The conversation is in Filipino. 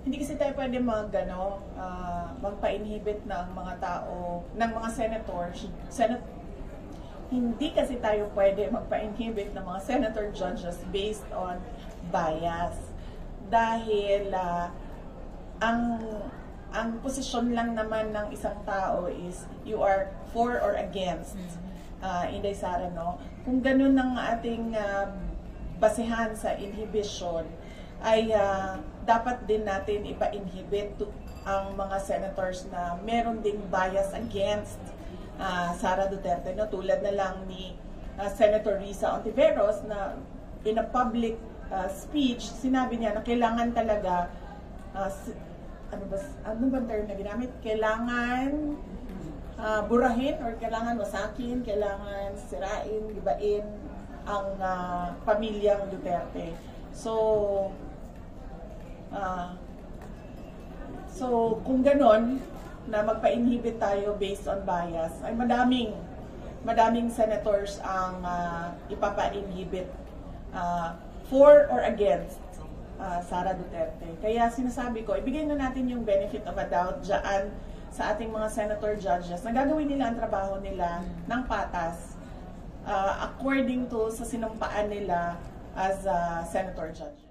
hindi kasi tayo pwede magpa-inhibit ng mga tao, ng mga senators, hindi kasi tayo pwede magpa-inhibit ng mga senator judges based on bias. Dahil ang posisyon lang naman ng isang tao is you are for or against. Inday Sara, no? Kung ganun ang ating basehan sa inhibition, ay dapat din natin ipa-inhibit ang mga senators na meron ding bias against Sara Duterte, no? Tulad na lang ni Senator Risa Ontiveros na in a public speech, sinabi niya na kailangan talaga ano ba term na ginamit? Kailangan burahin or kailangan wasakin, kailangan sirain, gibain ang pamilyang Duterte. So kung ganon, na magpa-inhibit tayo based on bias, ay madaming senators ang ipapa-inhibit for or against Sara Duterte. Kaya sinasabi ko, ibigay na natin yung benefit of a doubt dyan sa ating mga senator judges na gagawin nila ang trabaho nila ng patas according to sa sinumpaan nila as a senator judge.